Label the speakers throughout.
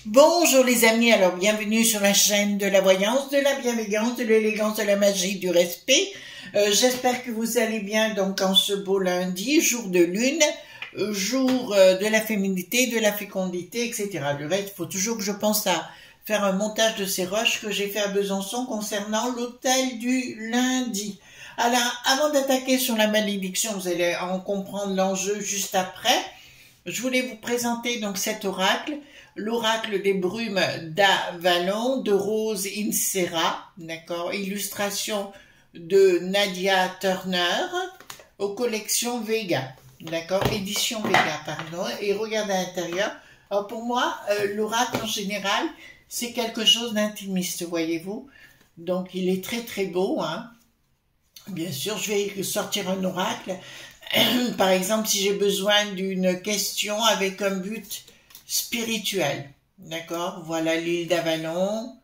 Speaker 1: Bonjour les amis, alors bienvenue sur la chaîne de la voyance, de la bienveillance, de l'élégance, de la magie, du respect. J'espère que vous allez bien donc en ce beau lundi, jour de lune, jour de la féminité, de la fécondité, etc. Le reste, il faut toujours que je pense à faire un montage de ces rushs que j'ai fait à Besançon concernant l'hôtel du lundi. Alors, avant d'attaquer sur la malédiction, vous allez en comprendre l'enjeu juste après. Je voulais vous présenter donc cet oracle, l'oracle des brumes d'Avalon de Rose Insera, d'accord, illustration de Nadia Turner aux collections Vega, d'accord, édition Vega, pardon, et regardez à l'intérieur. Alors pour moi, l'oracle en général, c'est quelque chose d'intimiste, voyez-vous, donc il est très très beau, hein. Bien sûr, je vais sortir un oracle. Par exemple, si j'ai besoin d'une question avec un but spirituel, d'accord, voilà l'île d'Avalon,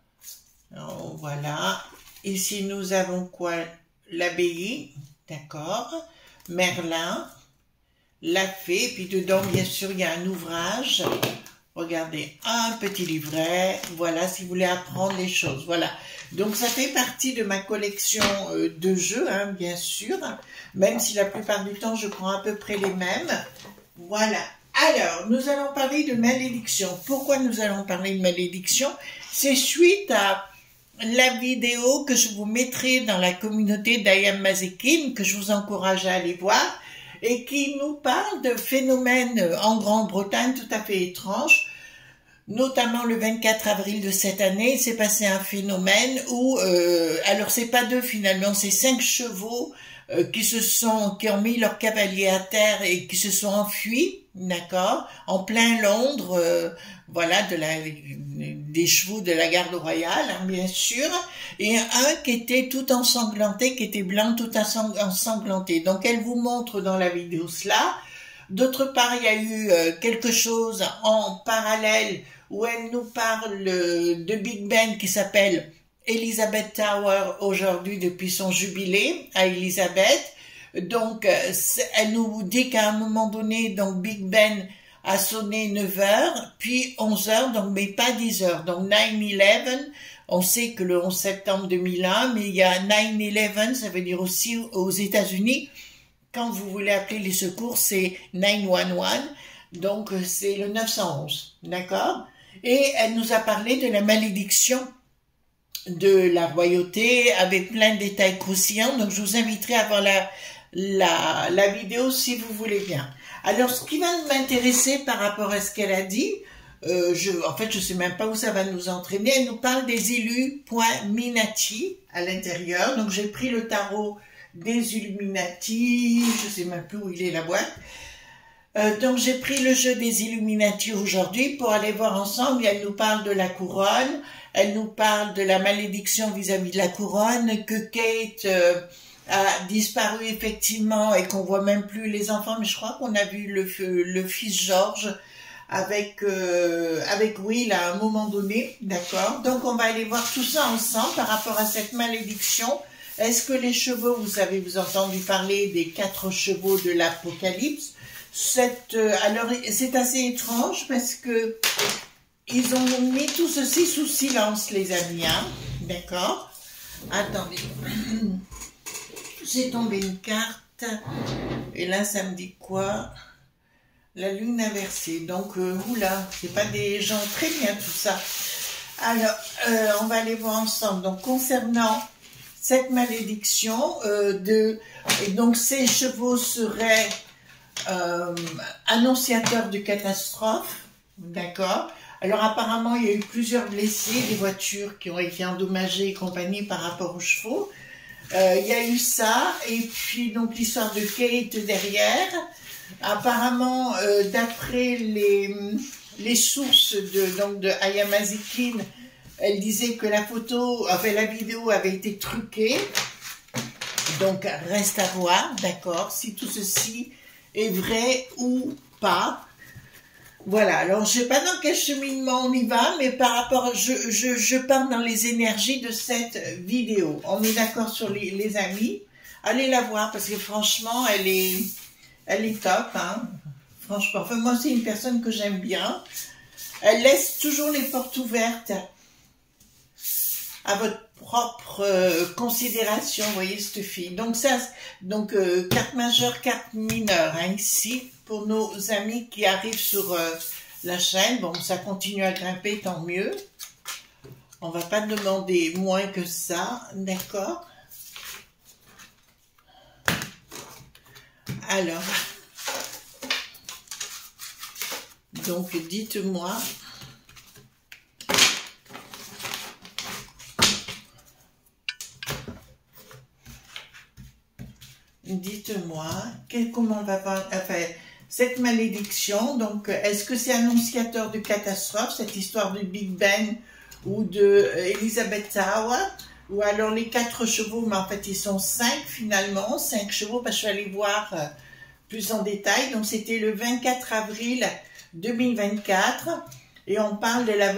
Speaker 1: voilà, ici nous avons quoi, l'abbaye, d'accord, Merlin, la fée, et puis dedans, bien sûr, il y a un ouvrage, regardez, un petit livret, voilà, si vous voulez apprendre les choses, voilà. Donc ça fait partie de ma collection de jeux, hein, bien sûr, même si la plupart du temps je prends à peu près les mêmes. Voilà. Alors, nous allons parler de malédiction. Pourquoi nous allons parler de malédiction? C'est suite à la vidéo que je vous mettrai dans la communauté d'Ayam Mazekin, que je vous encourage à aller voir, et qui nous parle de phénomènes en Grande-Bretagne tout à fait étranges. Notamment le 24 avril de cette année, il s'est passé un phénomène où, alors c'est pas deux finalement, c'est 5 chevaux qui ont mis leur cavalier à terre et qui se sont enfuis, d'accord, en plein Londres, voilà, des chevaux de la garde royale, hein, bien sûr, et un qui était tout ensanglanté, qui était blanc tout ensanglanté. Donc elle vous montre dans la vidéo cela. D'autre part, il y a eu quelque chose en parallèle où elle nous parle de Big Ben qui s'appelle Elizabeth Tower aujourd'hui depuis son jubilé à Elizabeth. Donc, elle nous dit qu'à un moment donné, donc Big Ben a sonné 9 heures, puis 11 heures, donc mais pas 10 heures. Donc 9/11, on sait que le 11 septembre 2001, mais il y a 9/11, ça veut dire aussi aux États-Unis. Quand vous voulez appeler les secours, c'est 911, donc c'est le 911, d'accord? Et elle nous a parlé de la malédiction de la royauté avec plein de détails croustillants, donc je vous inviterai à voir la vidéo si vous voulez bien. Alors, ce qui va m'intéresser par rapport à ce qu'elle a dit, en fait, je sais même pas où ça va nous entraîner, elle nous parle des Illuminati à l'intérieur, donc j'ai pris le tarot des Illuminati, je sais même plus où il est la boîte. Donc j'ai pris le jeu des Illuminati aujourd'hui pour aller voir ensemble. Elle nous parle de la couronne, elle nous parle de la malédiction vis-à-vis de la couronne, que Kate a disparu effectivement et qu'on voit même plus les enfants, mais je crois qu'on a vu le fils George avec Will à un moment donné, d'accord. Donc on va aller voir tout ça ensemble par rapport à cette malédiction. Est-ce que les chevaux, vous avez entendu parler des 4 chevaux de l'Apocalypse? Alors, c'est assez étrange parce que ils ont mis tout ceci sous silence, les amis, hein? D'accord? Attendez. J'ai tombé une carte. Et là, ça me dit quoi? La lune inversée. Donc, oula, c'est pas des gens très bien tout ça. Alors, on va aller voir ensemble. Donc, concernant cette malédiction et donc ces chevaux seraient annonciateurs de catastrophes, d'accord, Alors apparemment, il y a eu plusieurs blessés, des voitures qui ont été endommagées et compagnie par rapport aux chevaux. Il y a eu ça, et puis donc l'histoire de Kate derrière. Apparemment, d'après les sources de Ayamazikin, elle disait que la vidéo avait été truquée. Donc reste à voir, d'accord, si tout ceci est vrai ou pas. Voilà, alors je ne sais pas dans quel cheminement on y va, mais par rapport, je pars dans les énergies de cette vidéo. On est d'accord sur les amis. Allez la voir parce que franchement, elle est top. Hein. Franchement, enfin, moi c'est une personne que j'aime bien. Elle laisse toujours les portes ouvertes à votre propre considération, vous voyez cette fille. Donc ça, carte majeure, carte mineure, hein, ici, pour nos amis qui arrivent sur la chaîne. Bon, ça continue à grimper, tant mieux. On va pas demander moins que ça, d'accord? Alors, donc dites-moi. Dites-moi, comment va enfin, cette malédiction, donc est-ce que c'est annonciateur de catastrophe, cette histoire du Big Bang ou de Elizabeth Tower, ou alors les 4 chevaux, mais en fait ils sont 5 finalement, 5 chevaux, parce que je suis allée voir plus en détail, donc c'était le 24 avril 2024, et on parle de la...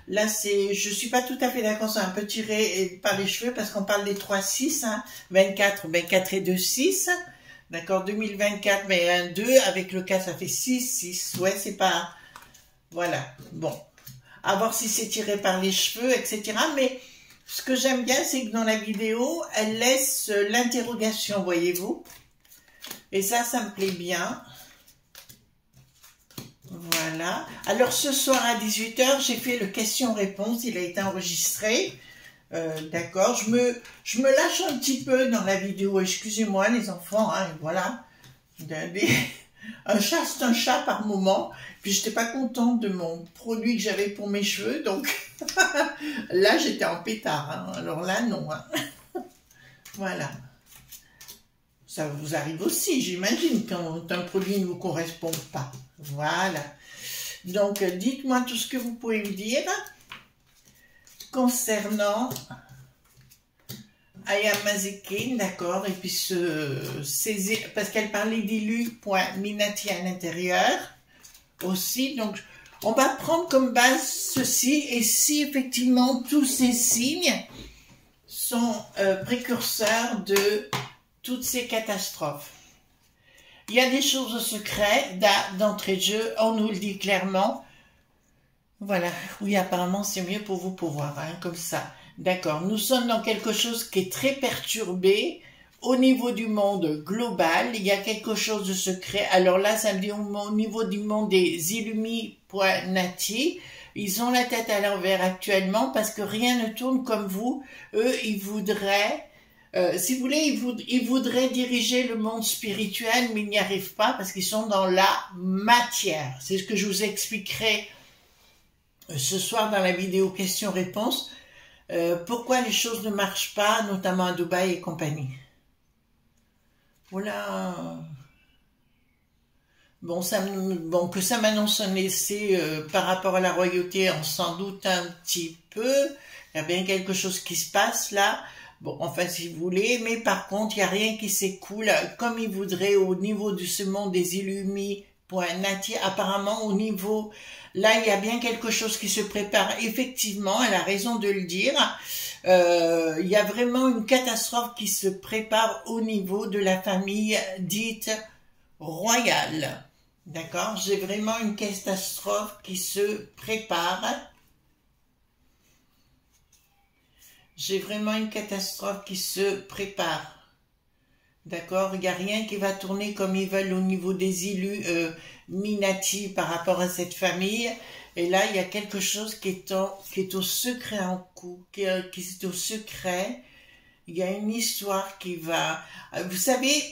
Speaker 1: Là, je suis pas tout à fait d'accord, c'est un peu tiré par les cheveux parce qu'on parle des 3-6, hein, 24 et 2, 6. D'accord, 2024, mais 1, 2, avec le 4, ça fait 6, 6. Ouais, c'est pas... Voilà, bon. À voir si c'est tiré par les cheveux, etc. Mais ce que j'aime bien, c'est que dans la vidéo, elle laisse l'interrogation, voyez-vous. Et ça me plaît bien. Voilà. Alors ce soir à 18 h, j'ai fait le question-réponse. Il a été enregistré. D'accord. Je me lâche un petit peu dans la vidéo. Excusez-moi les enfants. Hein, voilà. Un chat, c'est un chat par moment. Puis j'étais pas contente de mon produit que j'avais pour mes cheveux. Donc là, j'étais en pétard. Hein. Alors là, non. Hein. Voilà. Ça vous arrive aussi, j'imagine, quand un produit ne vous correspond pas. Voilà. Donc, dites-moi tout ce que vous pouvez me dire concernant Ayamazikin, d'accord, et puis parce qu'elle parlait d'Ilu.Minati à l'intérieur aussi. Donc, on va prendre comme base ceci, et si effectivement tous ces signes sont précurseurs de toutes ces catastrophes. Il y a des choses au secret d'entrée de jeu, on nous le dit clairement. Voilà, oui, apparemment c'est mieux pour vous pouvoir, hein, comme ça. D'accord, nous sommes dans quelque chose qui est très perturbé au niveau du monde global. Il y a quelque chose de secret. Alors là, ça me dit au niveau du monde des Illumi.Nati. Ils ont la tête à l'envers actuellement parce que rien ne tourne comme vous. Eux, ils voudraient... si vous voulez, ils voudraient diriger le monde spirituel, mais ils n'y arrivent pas parce qu'ils sont dans la matière. C'est ce que je vous expliquerai ce soir dans la vidéo questions-réponses. Pourquoi les choses ne marchent pas, notamment à Dubaï et compagnie. Voilà. Bon, que ça m'annonce un essai par rapport à la royauté, on s'en doute un petit peu. Il y a bien quelque chose qui se passe là. Bon, enfin, si vous voulez, mais par contre, il n'y a rien qui s'écoule comme il voudrait au niveau de ce monde des Illumi.Nati. Apparemment, au niveau, là, il y a bien quelque chose qui se prépare. Effectivement, elle a raison de le dire. Il y a vraiment une catastrophe qui se prépare au niveau de la famille dite royale. D'accord? J'ai vraiment une catastrophe qui se prépare. J'ai vraiment une catastrophe qui se prépare. D'accord? Il n'y a rien qui va tourner comme ils veulent au niveau des Illuminati par rapport à cette famille. Et là, il y a quelque chose qui est au secret en coup, qui est au secret. Il y a une histoire qui va... Vous savez,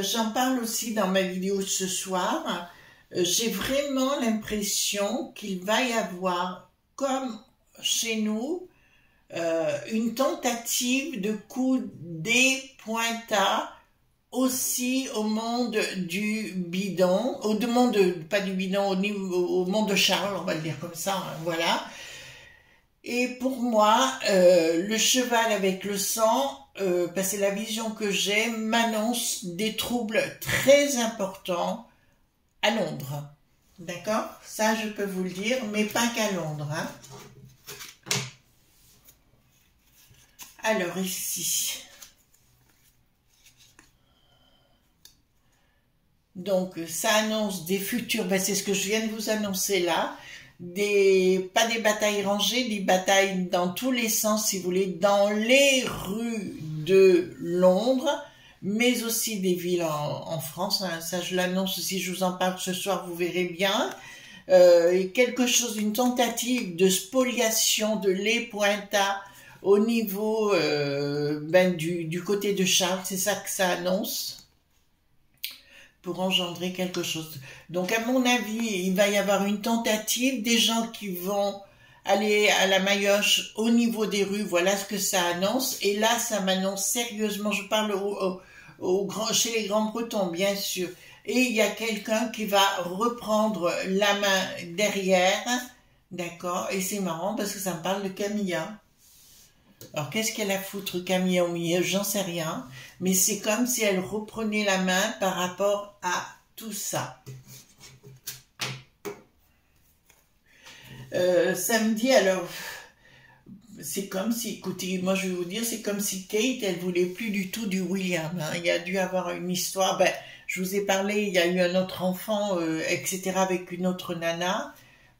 Speaker 1: j'en parle aussi dans ma vidéo de ce soir. j'ai vraiment l'impression qu'il va y avoir, comme chez nous, une tentative de coup d'E.A. aussi au monde du bidon, pas du bidon, au monde de Charles, on va le dire comme ça, hein, voilà. Et pour moi, le cheval avec le sang, parce que la vision que j'ai, m'annonce des troubles très importants à Londres. D'accord? Ça, je peux vous le dire, mais pas qu'à Londres, hein. Alors, ici. Donc, ça annonce des futurs, ben, c'est ce que je viens de vous annoncer là, pas des batailles rangées, des batailles dans tous les sens, si vous voulez, dans les rues de Londres, mais aussi des villes en France, hein, ça je l'annonce, si je vous en parle ce soir, vous verrez bien. Quelque chose, une tentative de spoliation de l'E.A. au niveau du côté de Charles, c'est ça que ça annonce, pour engendrer quelque chose. Donc à mon avis, il va y avoir une tentative, des gens qui vont aller à la Maillotche au niveau des rues, voilà ce que ça annonce, et là ça m'annonce sérieusement, je parle chez les Grands-Bretons bien sûr, et il y a quelqu'un qui va reprendre la main derrière, d'accord, et c'est marrant parce que ça me parle de Camilla. Alors qu'est-ce qu'elle a à foutre Camilla au milieu, j'en sais rien, mais c'est comme si elle reprenait la main par rapport à tout ça. Samedi, alors, c'est comme si, écoutez, moi je vais vous dire, c'est comme si Kate, elle voulait plus du tout du William, hein. Il y a dû avoir une histoire, ben, je vous ai parlé, il y a eu un autre enfant, etc., avec une autre nana,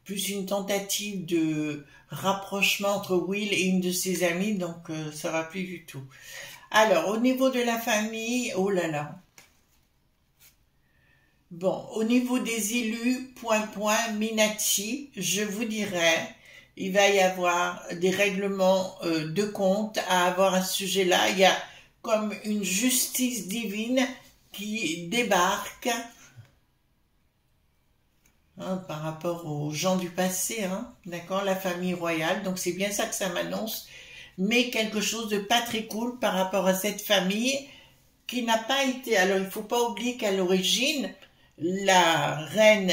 Speaker 1: plus une tentative de rapprochement entre Will et une de ses amies, donc ça va plus du tout. Alors, au niveau de la famille, oh là là. Bon, au niveau des élus, Minati, je vous dirais, il va y avoir des règlements de compte à avoir à ce sujet-là. Il y a comme une justice divine qui débarque, hein, par rapport aux gens du passé, hein, d'accord, la famille royale. Donc c'est bien ça que ça m'annonce, mais quelque chose de pas très cool par rapport à cette famille qui n'a pas été. Alors il faut pas oublier qu'à l'origine, la reine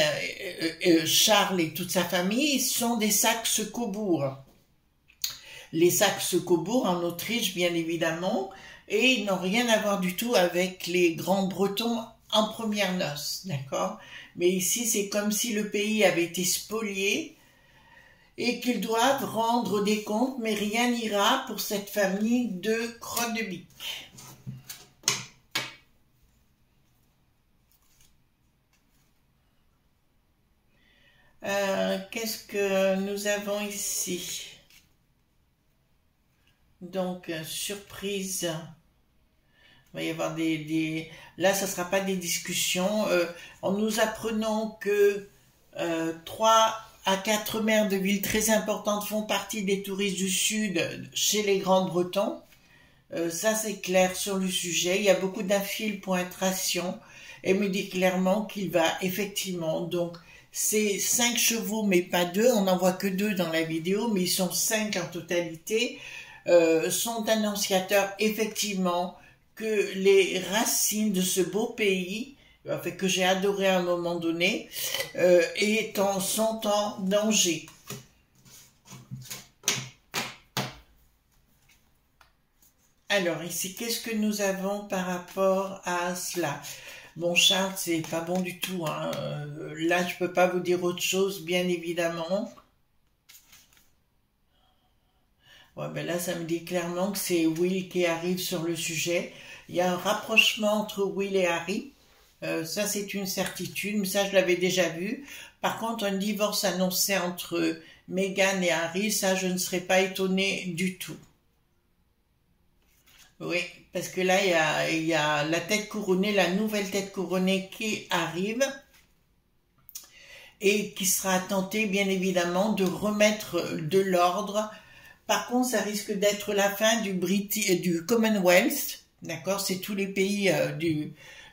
Speaker 1: Charles et toute sa famille sont des Saxe-Cobourg. Les Saxe-Cobourg en Autriche, bien évidemment, et ils n'ont rien à voir du tout avec les grands Bretons en première noces, d'accord? Mais ici, c'est comme si le pays avait été spolié et qu'ils doivent rendre des comptes, mais rien n'ira pour cette famille de Croque-de-Bic. Qu'est-ce que nous avons ici? Donc, surprise. Il va y avoir Là, ça ne sera pas des discussions. En nous apprenant que 3 à 4 maires de villes très importantes font partie des touristes du Sud chez les Grands-Bretons. Ça, c'est clair sur le sujet. Il y a beaucoup d'infiltration. Elle me dit clairement qu'il va effectivement... Donc, c'est 5 chevaux, mais pas 2. On n'en voit que 2 dans la vidéo, mais ils sont 5 en totalité. Sont annonciateurs, effectivement, que les racines de ce beau pays, enfin, que j'ai adoré à un moment donné, sont en danger. Alors ici, qu'est-ce que nous avons par rapport à cela? Bon, Charles, c'est pas bon du tout, hein. Là, je peux pas vous dire autre chose, bien évidemment. Ouais, ben là, ça me dit clairement que c'est Will qui arrive sur le sujet. Il y a un rapprochement entre Will et Harry. Ça, c'est une certitude, mais ça, je l'avais déjà vu. Par contre, un divorce annoncé entre Meghan et Harry, ça, je ne serais pas étonnée du tout. Oui, parce que là, il y a la tête couronnée, la nouvelle tête couronnée qui arrive et qui sera tentée, bien évidemment, de remettre de l'ordre. Par contre, ça risque d'être la fin du Commonwealth, d'accord? C'est tous les pays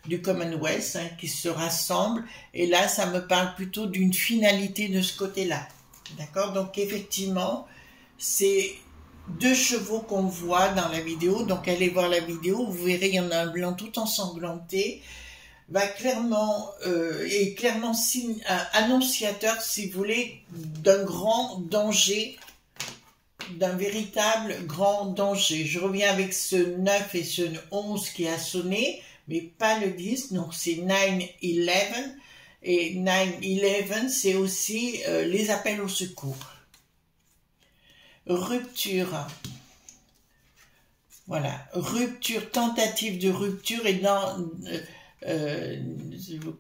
Speaker 1: du Commonwealth hein, qui se rassemblent. Et là, ça me parle plutôt d'une finalité de ce côté-là. D'accord? Donc, effectivement, c'est 2 chevaux qu'on voit dans la vidéo. Donc, allez voir la vidéo. Vous verrez, il y en a un blanc tout ensanglanté. Va clairement, est clairement signe, annonciateur, si vous voulez, d'un grand danger, d'un véritable grand danger. Je reviens avec ce 9 et ce 11 qui a sonné, mais pas le 10, donc c'est 9-11. Et 9-11, c'est aussi les appels au secours. Rupture. Voilà, rupture, tentative de rupture et dans...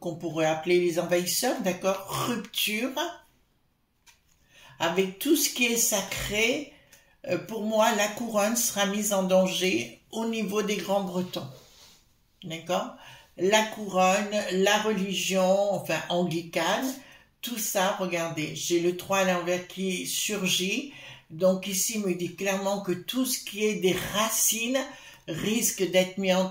Speaker 1: qu'on pourrait appeler les envahisseurs, d'accord? Rupture avec tout ce qui est sacré. Pour moi, la couronne sera mise en danger au niveau des Grands-Bretons, d'accord? La couronne, la religion, enfin anglicane, tout ça, regardez, j'ai le 3 à l'envers qui surgit, donc ici il me dit clairement que tout ce qui est des racines risque d'être mis en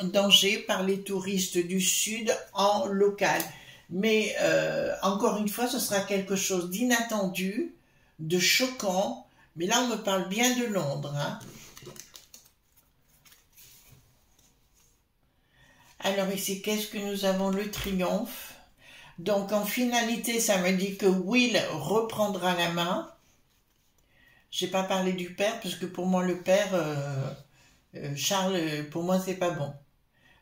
Speaker 1: danger par les touristes du Sud en local. Mais encore une fois, ce sera quelque chose d'inattendu, de choquant. Mais là, on me parle bien de Londres. Hein. Alors ici, qu'est-ce que nous avons? Le triomphe. Donc en finalité, ça me dit que Will reprendra la main. Je n'ai pas parlé du père, parce que pour moi, le père... Charles, pour moi, c'est pas bon.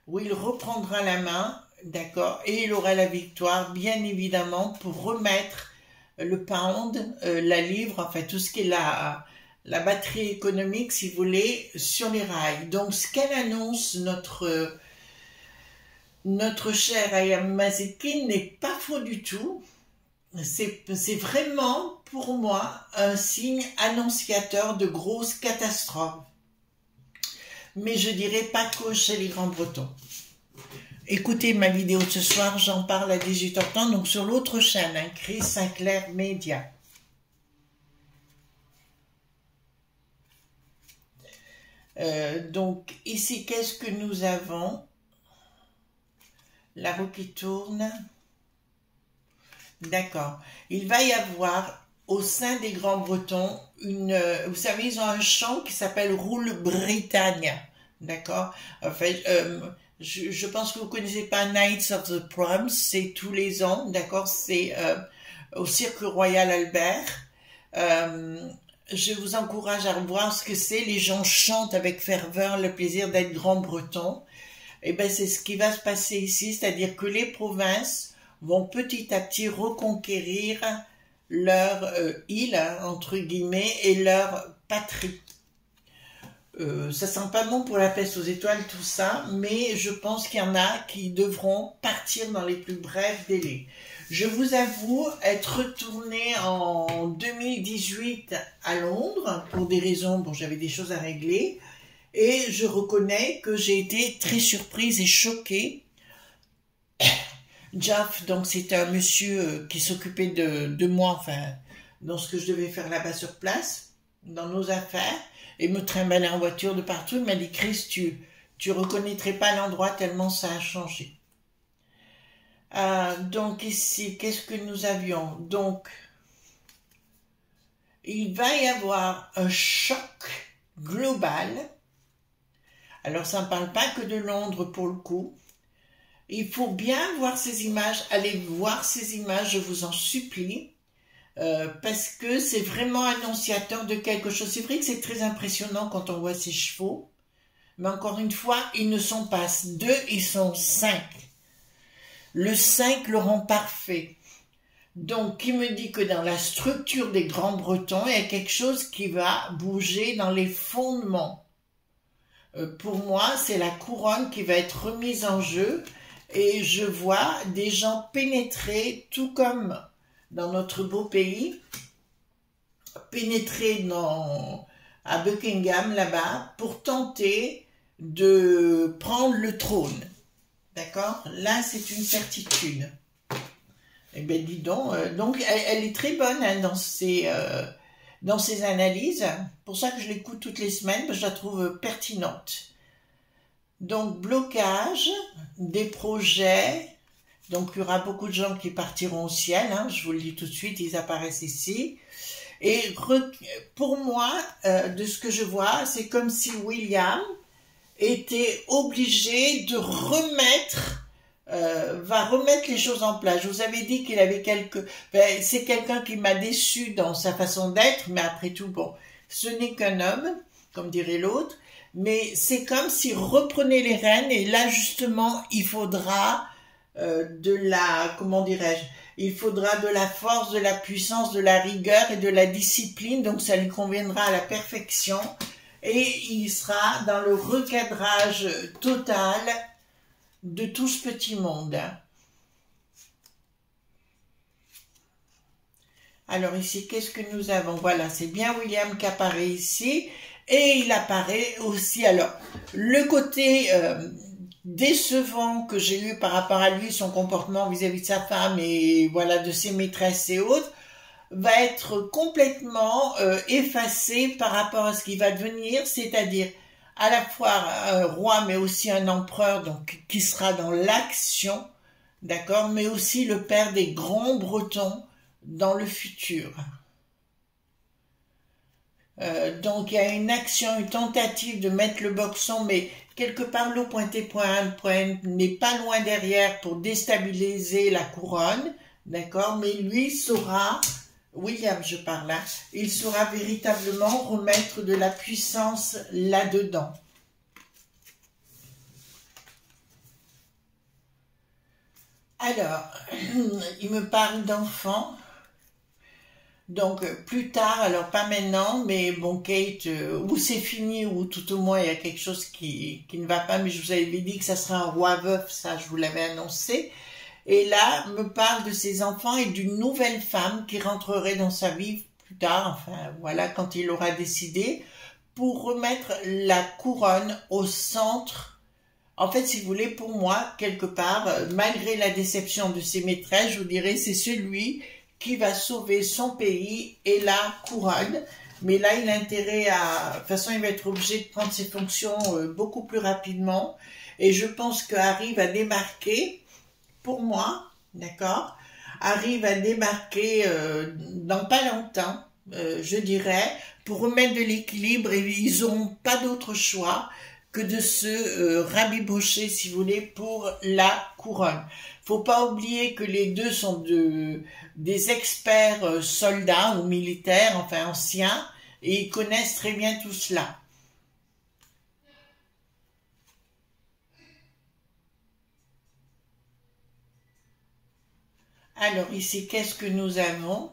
Speaker 1: Will reprendra la main, d'accord, et il aura la victoire, bien évidemment, pour remettre le pound, la livre, enfin tout ce qui est la batterie économique, si vous voulez, sur les rails. Donc, ce qu'elle annonce, notre cher Ayam Mazekin, n'est pas faux du tout. C'est vraiment, pour moi, un signe annonciateur de grosses catastrophes. Mais je dirais pas que chez les Grands-Bretons. Écoutez ma vidéo de ce soir, j'en parle à 18h30, donc sur l'autre chaîne, hein, Chris Sinclair Media. Donc ici, qu'est-ce que nous avons? La roue qui tourne. D'accord. Il va y avoir au sein des Grands-Bretons vous savez, ils ont un chant qui s'appelle Rule Britannia. D'accord. Enfin, je pense que vous connaissez pas Knights of the Proms, c'est tous les ans, d'accord, c'est au Cirque Royal Albert. Je vous encourage à voir ce que c'est. Les gens chantent avec ferveur le plaisir d'être Grand-Breton. Et ben c'est ce qui va se passer ici, c'est-à-dire que les provinces vont petit à petit reconquérir leur île, hein, entre guillemets, et leur patrie. Ça sent pas bon pour la peste aux étoiles, tout ça, mais je pense qu'il y en a qui devront partir dans les plus brefs délais. Je vous avoue être retournée en 2018 à Londres pour des raisons, bon, j'avais des choses à régler, et je reconnais que j'ai été très surprise et choquée. Jeff, donc c'était un monsieur qui s'occupait de moi, enfin, dans ce que je devais faire là-bas sur place, dans nos affaires, et me trimballait en voiture de partout. Il m'a dit, Chris, tu reconnaîtrais pas l'endroit tellement ça a changé. Donc ici, qu'est-ce que nous avions? Donc, il va y avoir un choc global. Alors, ça ne parle pas que de Londres pour le coup. Il faut bien voir ces images. Allez voir ces images, je vous en supplie. Parce que c'est vraiment annonciateur de quelque chose. C'est vrai que c'est très impressionnant quand on voit ces chevaux. Mais encore une fois, ils ne sont pas 2, ils sont 5. Le 5 le rend parfait. Donc, qui me dit que dans la structure des Grands-Bretons, il y a quelque chose qui va bouger dans les fondements. Pour moi, c'est la couronne qui va être remise en jeu. Et je vois des gens pénétrer, tout comme dans notre beau pays, pénétrer à Buckingham, là-bas, pour tenter de prendre le trône. D'accord? Là, c'est une certitude. Eh bien, dis donc, elle est très bonne hein, dans ses analyses. C'est pour ça que je l'écoute toutes les semaines, parce que je la trouve pertinente. Donc, blocage des projets. Donc, il y aura beaucoup de gens qui partiront au ciel. Hein, je vous le dis tout de suite, ils apparaissent ici. Et pour moi, de ce que je vois, c'est comme si William était obligé de va remettre les choses en place. Je vous avais dit qu'il avait c'est quelqu'un qui m'a déçu dans sa façon d'être, mais après tout, bon, ce n'est qu'un homme, comme dirait l'autre, mais c'est comme s'il reprenait les rênes, et là, justement, il faudra comment dirais-je, il faudra de la force, de la puissance, de la rigueur et de la discipline, donc ça lui conviendra à la perfection, et il sera dans le recadrage total de tout ce petit monde. Alors ici, qu'est-ce que nous avons? Voilà, c'est bien William qui apparaît ici, et il apparaît aussi, alors, le côté décevant que j'ai eu par rapport à lui, son comportement vis-à-vis de sa femme, et voilà, de ses maîtresses et autres, va être complètement effacé par rapport à ce qu'il va devenir, c'est-à-dire à la fois un roi, mais aussi un empereur, donc qui sera dans l'action, d'accord, mais aussi le père des grands Bretons dans le futur. Donc il y a une action, une tentative de mettre le boxon, mais quelque part l'eau pointée n'est pas loin derrière pour déstabiliser la couronne, d'accord, mais lui saura, William je parle là, il saura véritablement remettre de la puissance là-dedans. Alors, il me parle d'enfants. Donc, plus tard, alors pas maintenant, mais bon, Kate, ou c'est fini, ou tout au moins il y a quelque chose qui ne va pas, mais je vous avais dit que ça serait un roi veuf, ça je vous l'avais annoncé. Et là, me parle de ses enfants et d'une nouvelle femme qui rentrerait dans sa vie plus tard, enfin voilà, quand il aura décidé, pour remettre la couronne au centre. En fait, si vous voulez, pour moi, quelque part, malgré la déception de ses maîtresses, je vous dirais, c'est celui qui va sauver son pays et la couronne. Mais là, il a intérêt à... De toute façon, il va être obligé de prendre ses fonctions beaucoup plus rapidement. Et je pense que Harry va démarquer, pour moi, d'accord, Harry va démarquer dans pas longtemps, je dirais, pour remettre de l'équilibre, et ils n'auront pas d'autre choix que de se rabibocher, si vous voulez, pour la couronne. Faut pas oublier que les deux sont des experts soldats ou militaires, enfin anciens, et ils connaissent très bien tout cela. Alors ici, qu'est-ce que nous avons?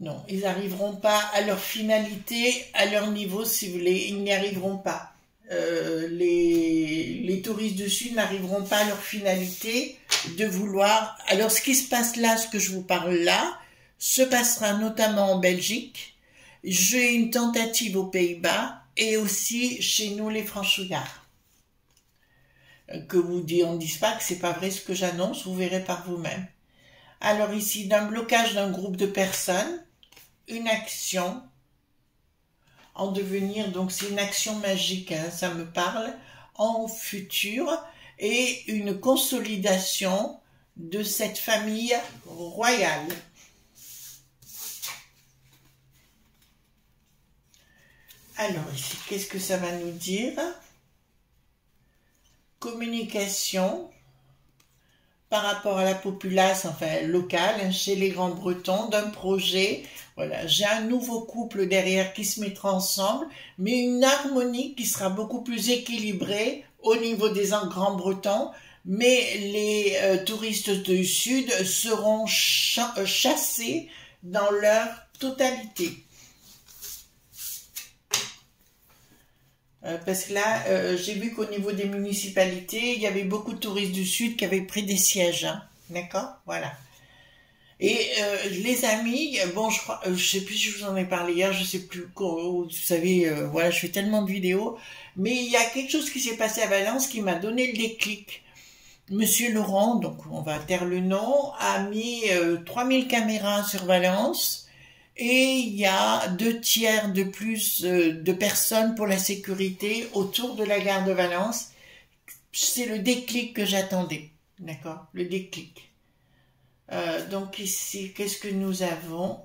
Speaker 1: Non, ils n'arriveront pas à leur finalité, à leur niveau, si vous voulez, ils n'y arriveront pas. Les touristes du Sud n'arriveront pas à leur finalité de vouloir... Alors, ce qui se passe là, ce que je vous parle là, se passera notamment en Belgique. J'ai une tentative aux Pays-Bas et aussi chez nous, les Franchouillards. Que vous on dise pas que c'est pas vrai ce que j'annonce, vous verrez par vous-même. Alors ici, d'un blocage d'un groupe de personnes, une action en devenir, donc c'est une action magique, hein, ça me parle, en futur, et une consolidation de cette famille royale. Alors ici, qu'est-ce que ça va nous dire? Communication par rapport à la populace, enfin locale, chez les Grands Bretons, d'un projet. Voilà, j'ai un nouveau couple derrière qui se mettra ensemble, mais une harmonie qui sera beaucoup plus équilibrée au niveau des Grands Bretons, mais les touristes du Sud seront chassés dans leur totalité. Parce que là, j'ai vu qu'au niveau des municipalités, il y avait beaucoup de touristes du Sud qui avaient pris des sièges. Hein. D'accord? Voilà. Et les amis, bon, je crois, je sais plus si je vous en ai parlé hier, je sais plus, vous savez, voilà, je fais tellement de vidéos, mais il y a quelque chose qui s'est passé à Valence qui m'a donné le déclic. Monsieur Laurent, donc on va taire le nom, a mis 3000 caméras sur Valence, et il y a 2/3 de plus de personnes pour la sécurité autour de la gare de Valence. C'est le déclic que j'attendais, d'accord? Le déclic. Donc ici, qu'est-ce que nous avons?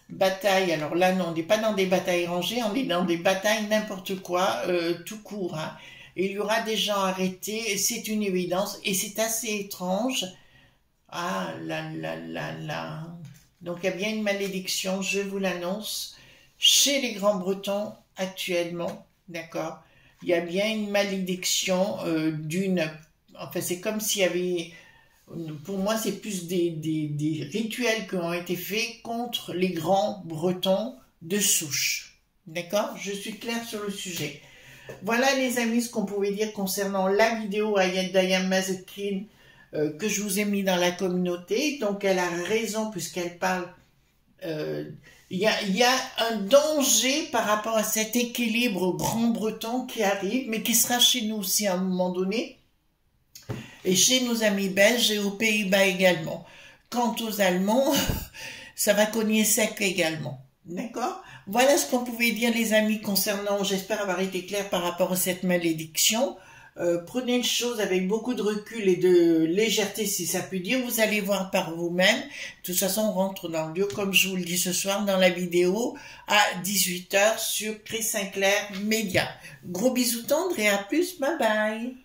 Speaker 1: Bataille, alors là non, on n'est pas dans des batailles rangées, on est dans des batailles n'importe quoi, tout court. Hein. Il y aura des gens arrêtés, c'est une évidence, et c'est assez étrange. Ah là là là là. Donc il y a bien une malédiction, je vous l'annonce, chez les Grands-Bretons actuellement, d'accord? Il y a bien une malédiction Enfin c'est comme s'il y avait... Pour moi, c'est plus des rituels qui ont été faits contre les grands bretons de souche. D'accord? Je suis claire sur le sujet. Voilà les amis ce qu'on pouvait dire concernant la vidéo d'Ayam Mazekin que je vous ai mis dans la communauté. Donc elle a raison puisqu'elle parle... Il y a un danger par rapport à cet équilibre grand breton qui arrive, mais qui sera chez nous aussi à un moment donné. Et chez nos amis belges et aux Pays-Bas également. Quant aux Allemands, ça va cogner sec également. D'accord? Voilà ce qu'on pouvait dire les amis concernant, j'espère avoir été clair par rapport à cette malédiction. Prenez les choses avec beaucoup de recul et de légèreté si ça peut dire, vous allez voir par vous-même. De toute façon, on rentre dans le dur, comme je vous le dis ce soir dans la vidéo, à 18 h sur Chris Sinclair Média. Gros bisous tendres et à plus, bye bye.